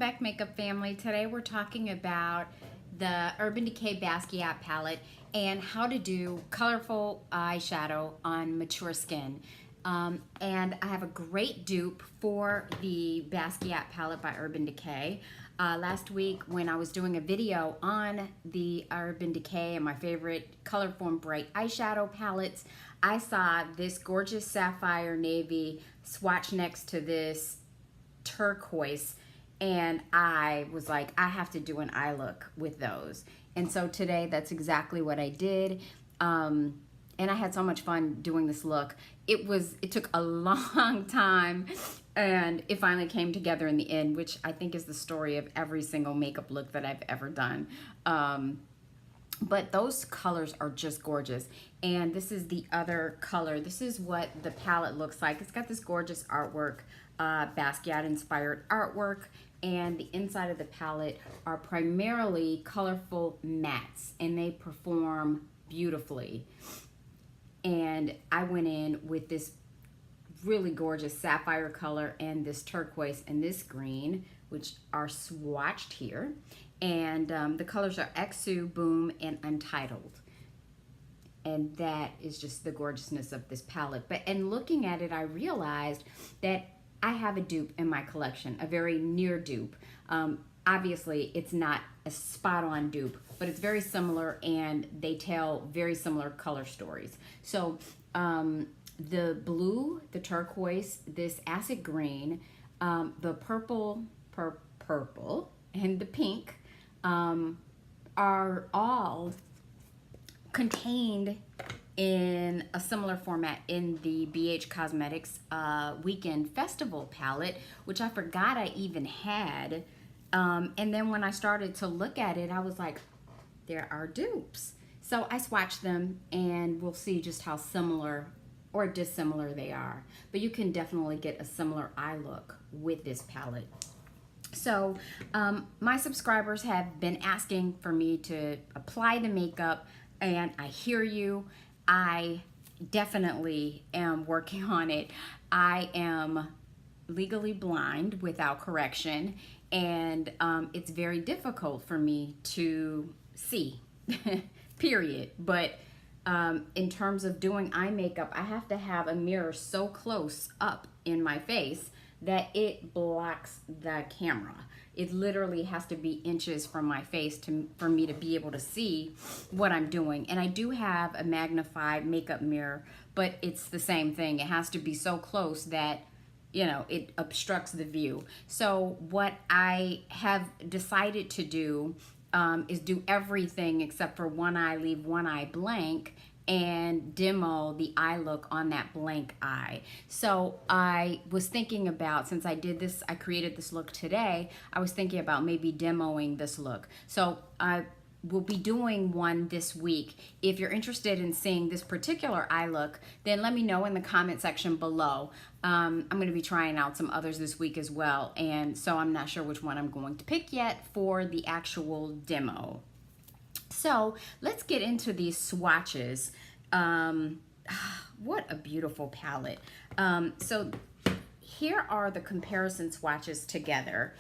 back, makeup family. Today we're talking about the Urban Decay Basquiat palette and how to do colorful eyeshadow on mature skin. And I have a great dupe for the Basquiat palette by Urban Decay. Last week when I was doing a video on the Urban Decay and my favorite Colorform Bright eyeshadow palettes, I saw this gorgeous sapphire navy swatch next to this turquoise, and I was like, I have to do an eye look with those. And so today that's exactly what I did. And I had so much fun doing this look. It took a long time, and it finally came together in the end, which I think is the story of every single makeup look that I've ever done. But those colors are just gorgeous. And this is the other color. This is what the palette looks like. It's got this gorgeous artwork, Basquiat inspired artwork, and the inside of the palette are primarily colorful mattes, and they perform beautifully. And I went in with this really gorgeous sapphire color and this turquoise and this green, which are swatched here. And the colors are Exu, Boom, and Untitled. And that is just the gorgeousness of this palette. And looking at it, I realized that I have a dupe in my collection, a very near dupe. Obviously, it's not a spot-on dupe, but it's very similar, and they tell very similar color stories. So the blue, the turquoise, this acid green, the purple, and the pink are all contained in a similar format in the BH Cosmetics Weekend Festival palette, which I forgot I even had. And then when I started to look at it, I was like, there are dupes. So I swatched them, and we'll see just how similar or dissimilar they are. But you can definitely get a similar eye look with this palette. So my subscribers have been asking for me to apply the makeup, and I hear you. I definitely am working on it. I am legally blind without correction, and it's very difficult for me to see, period. But in terms of doing eye makeup, I have to have a mirror so close up in my face that it blocks the camera. It literally has to be inches from my face for me to be able to see what I'm doing. And I do have a magnified makeup mirror, but it's the same thing. It has to be so close that, you know, it obstructs the view. So what I have decided to do is do everything except for one eye, leave one eye blank, and demo the eye look on that blank eye. So I was thinking about, since I did this, I created this look today, I was thinking about maybe demoing this look. So I will be doing one this week. If you're interested in seeing this particular eye look, then let me know in the comment section below. I'm going to be trying out some others this week as well, and so I'm not sure which one I'm going to pick yet for the actual demo. So let's get into these swatches. What a beautiful palette. So here are the comparison swatches together.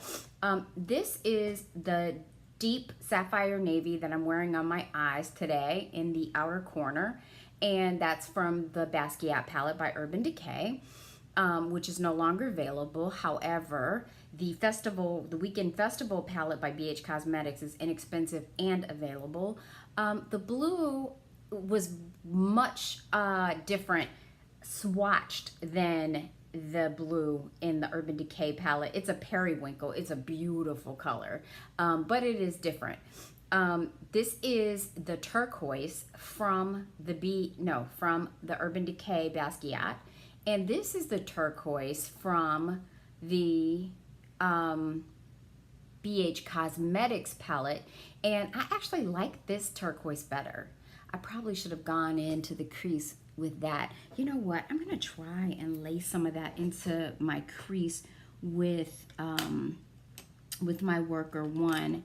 This is the deep sapphire navy that I'm wearing on my eyes today in the outer corner, and that's from the Basquiat palette by Urban Decay, which is no longer available. However, the Weekend Festival palette by BH Cosmetics is inexpensive and available. The blue was much different swatched than the blue in the Urban Decay palette. It's a periwinkle. It's a beautiful color, but it is different. This is the turquoise from the Urban Decay Basquiat, and this is the turquoise from the BH Cosmetics palette, and I actually like this turquoise better. I probably should have gone into the crease with that. You know what? I'm gonna try and lay some of that into my crease with my Worker One,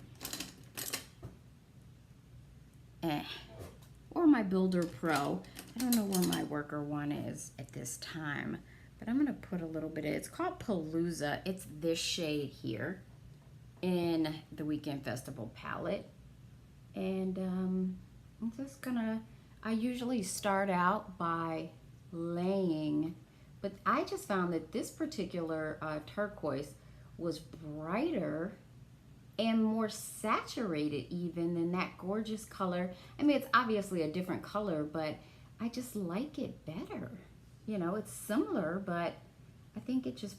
or my Builder Pro. I don't know where my Worker One is at this time, but I'm gonna put a little bit of, it's called Palooza. It's this shade here. in the Weekend Festival palette. And I'm just gonna, I usually start out by laying, but I just found that this particular turquoise was brighter and more saturated even than that gorgeous color. I mean, it's obviously a different color, but I just like it better. You know, it's similar, but I think it just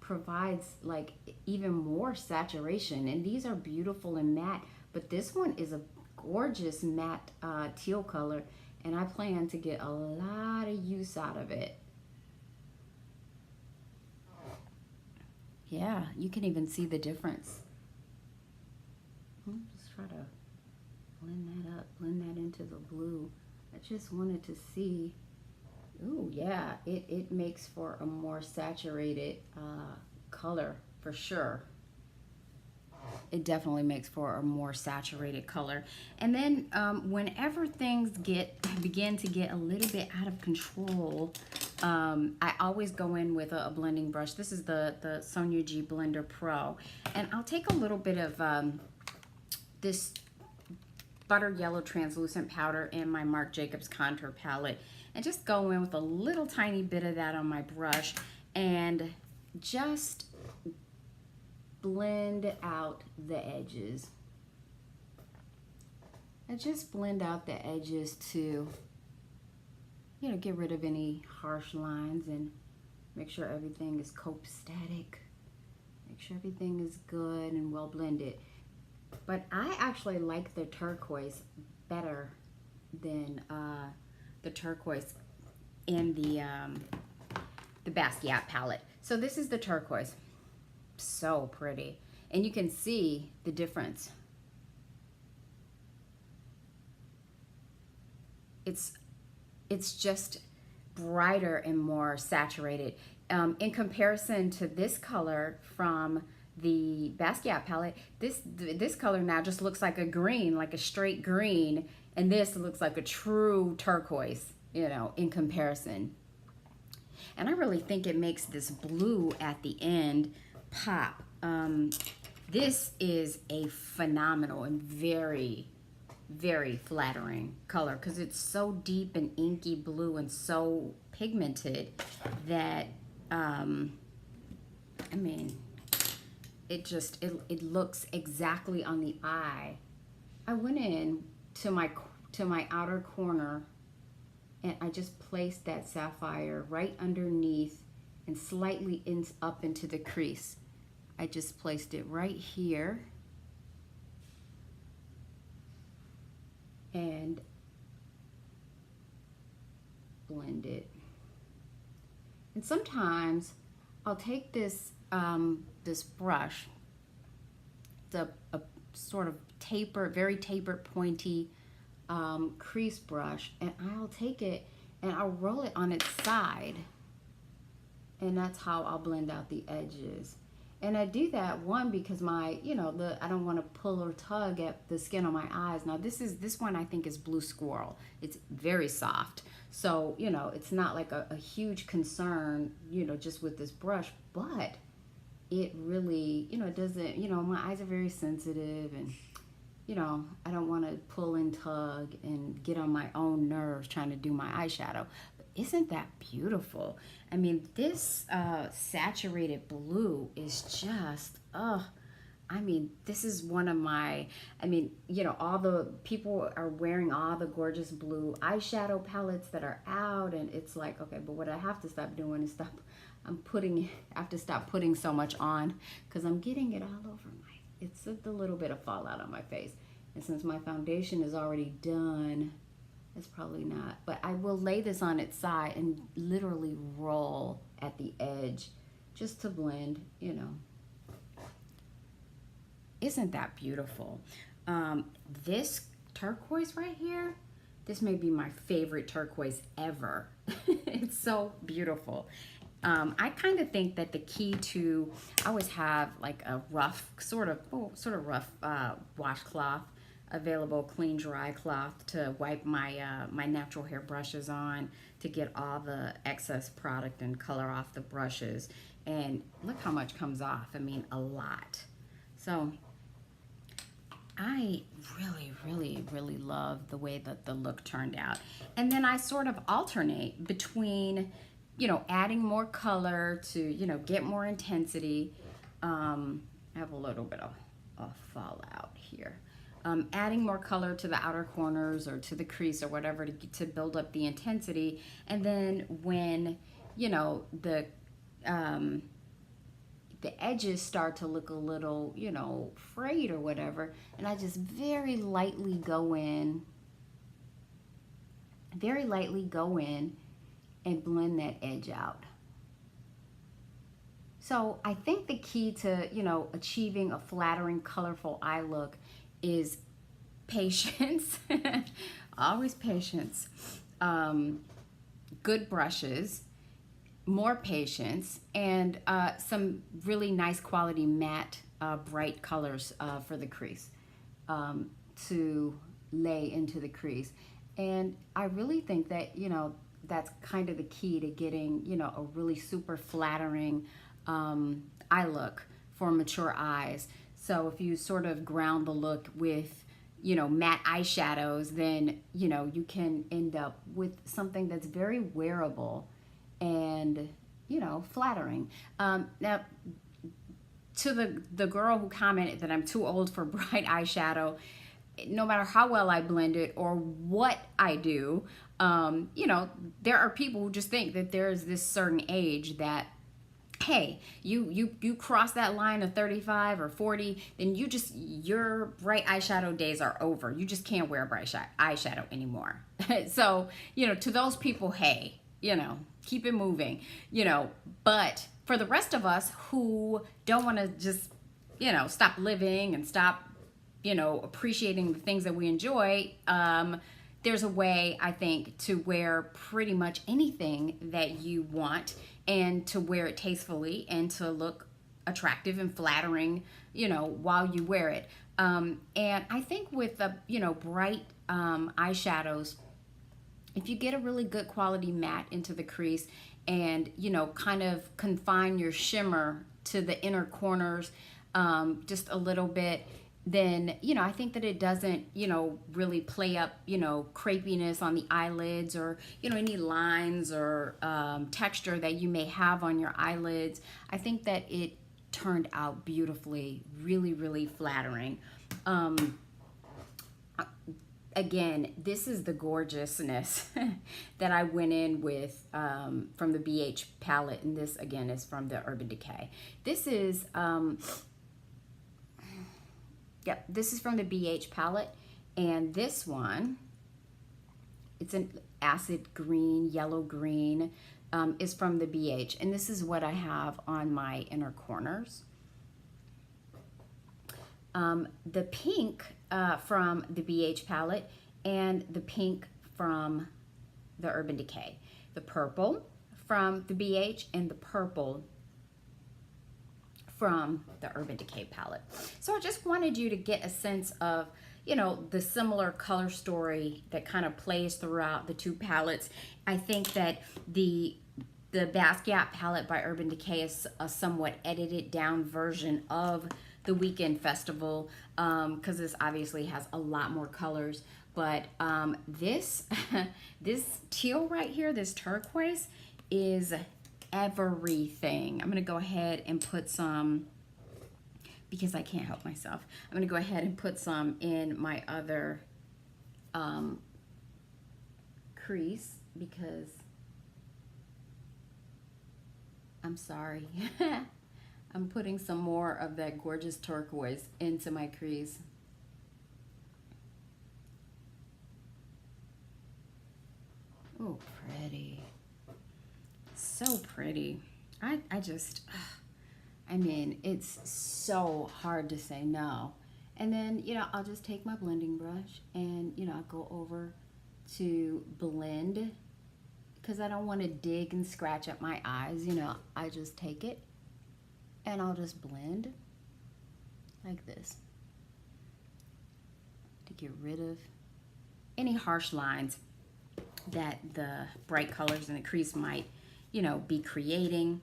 provides like even more saturation. And these are beautiful and matte, but this one is a gorgeous matte teal color, and I plan to get a lot of use out of it. Yeah, you can even see the difference. Just try to blend that up, blend that into the blue. I just wanted to see. Ooh, yeah, it makes for a more saturated color for sure. It definitely makes for a more saturated color. And then whenever things begin to get a little bit out of control, I always go in with a blending brush. This is the Sonia G Blender Pro. And I'll take a little bit of this butter yellow translucent powder in my Marc Jacobs contour palette and just go in with a little tiny bit of that on my brush and just blend out the edges. I just blend out the edges to, you know, get rid of any harsh lines and make sure everything is copacetic. Make sure everything is good and well blended. But I actually like the turquoise better than the turquoise in the Basquiat palette. So this is the turquoise. So pretty. And you can see the difference. It's just brighter and more saturated. In comparison to this color from the Basquiat palette, this color now just looks like a green, like a straight green, and this looks like a true turquoise, you know, in comparison. And I really think it makes this blue at the end pop. This is a phenomenal and very, very flattering color because it's so deep and inky blue and so pigmented that I mean, it looks exactly on the eye. I went in to my outer corner and I just placed that sapphire right underneath and slightly up into the crease. I just placed it right here and blend it. And sometimes I'll take this this brush, a sort of very tapered, pointy crease brush, and I'll take it and I'll roll it on its side, and that's how I'll blend out the edges. And I do that, one, because I don't want to pull or tug at the skin on my eyes. Now this one I think is Blue Squirrel. It's very soft. So, you know, it's not like a huge concern, you know, just with this brush, but it really, you know, it doesn't, you know, my eyes are very sensitive and, you know, I don't want to pull and tug and get on my own nerves trying to do my eyeshadow. But isn't that beautiful? I mean, this saturated blue is just, I mean, this is one of my, I mean, you know, all the people are wearing all the gorgeous blue eyeshadow palettes that are out, and it's like, okay, but what I have to stop doing is I have to stop putting so much on because I'm getting it all over it's a little bit of fallout on my face. And since my foundation is already done, it's probably not, but I will lay this on its side and literally roll at the edge just to blend, you know. Isn't that beautiful? This turquoise right here, this may be my favorite turquoise ever. It's so beautiful. I kind of think that the key to, I always have like a rough, sort of rough washcloth available, clean, dry cloth to wipe my my natural hair brushes on to get all the excess product and color off the brushes. And look how much comes off. I mean, a lot. So I really love the way that the look turned out. And then I sort of alternate between, you know, adding more color to, you know, get more intensity. I have a little bit of fallout here. Adding more color to the outer corners or to the crease or whatever to build up the intensity. And then when, you know, the edges start to look a little, you know, frayed or whatever, and I just very lightly go in and blend that edge out. So I think the key to, you know, achieving a flattering, colorful eye look is patience. Always patience. Good brushes, more patience, and some really nice quality matte bright colors for the crease to lay into the crease. And I really think that, you know, that's kind of the key to getting, you know, a really super flattering eye look for mature eyes. So if you sort of ground the look with, you know, matte eyeshadows, then, you know, you can end up with something that's very wearable and, you know, flattering. Now, to the girl who commented that I'm too old for bright eyeshadow, no matter how well I blend it or what I do, you know, there are people who just think that there's this certain age that, hey, you cross that line of 35 or 40, then your bright eyeshadow days are over. You just can't wear bright eyeshadow anymore. So, you know, to those people, hey, you know, keep it moving, you know. But for the rest of us who don't want to just, you know, stop living and stop, you know, appreciating the things that we enjoy, there's a way, I think, to wear pretty much anything that you want and to wear it tastefully and to look attractive and flattering, you know, while you wear it. And I think with the, you know, bright eyeshadows, if you get a really good quality matte into the crease and, you know, kind of confine your shimmer to the inner corners just a little bit, then, you know, I think that it doesn't, you know, really play up, you know, crepiness on the eyelids or, you know, any lines or texture that you may have on your eyelids. I think that it turned out beautifully, really flattering. Again, this is the gorgeousness that I went in with from the BH palette, and this again is from the Urban Decay. This is yep, this is from the BH palette, and this one, it's an acid green, yellow green, is from the BH, and this is what I have on my inner corners. The pink from the BH palette and the pink from the Urban Decay. The purple from the BH and the purple from the Urban Decay palette. So I just wanted you to get a sense of, you know, the similar color story that kind of plays throughout the two palettes. I think that the Basquiat palette by Urban Decay is a somewhat edited down version of the Weekend Festival, because this obviously has a lot more colors. But this teal right here, this turquoise, is everything. I'm gonna go ahead and put some, because I can't help myself, I'm gonna go ahead and put some in my other crease, because I'm sorry. I'm putting some more of that gorgeous turquoise into my crease. Oh, pretty. So pretty. I mean, it's so hard to say no. And then, you know, I'll just take my blending brush and, you know, I'll go over to blend, because I don't want to dig and scratch at my eyes. You know, I just take it and I'll just blend like this to get rid of any harsh lines that the bright colors in the crease might, you know, be creating.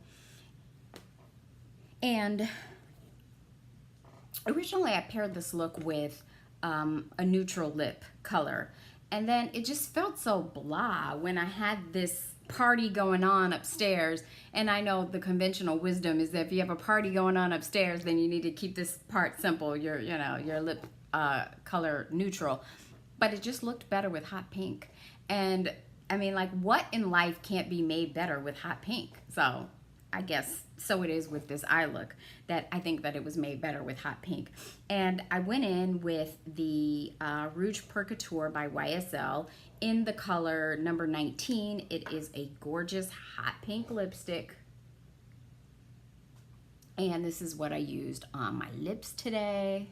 And originally I paired this look with a neutral lip color, and then it just felt so blah when I had this party going on upstairs. And I know the conventional wisdom is that if you have a party going on upstairs, then you need to keep this part simple, your your lip color neutral. But it just looked better with hot pink. And I mean, like, what in life can't be made better with hot pink? So I guess so it is with this eye look, that I think that it was made better with hot pink. And I went in with the Rouge Couture by YSL in the color number 19. It is a gorgeous hot pink lipstick. And this is what I used on my lips today.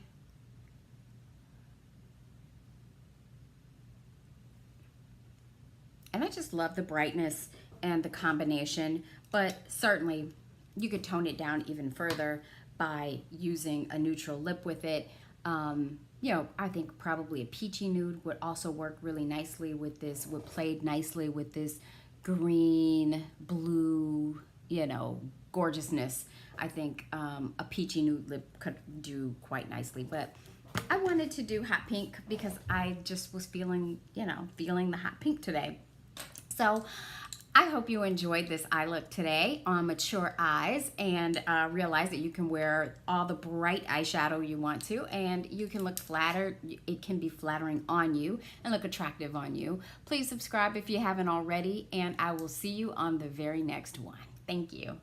And I just love the brightness and the combination, but certainly you could tone it down even further by using a neutral lip with it. You know, I think probably a peachy nude would also work really nicely with this, would play nicely with this green, blue, you know, gorgeousness. I think a peachy nude lip could do quite nicely, but I wanted to do hot pink because I just was feeling, you know, feeling the hot pink today. So I hope you enjoyed this eye look today on Mature Eyes, and realize that you can wear all the bright eyeshadow you want to, and you can look flattered. It can be flattering on you and look attractive on you. Please subscribe if you haven't already, and I will see you on the very next one. Thank you.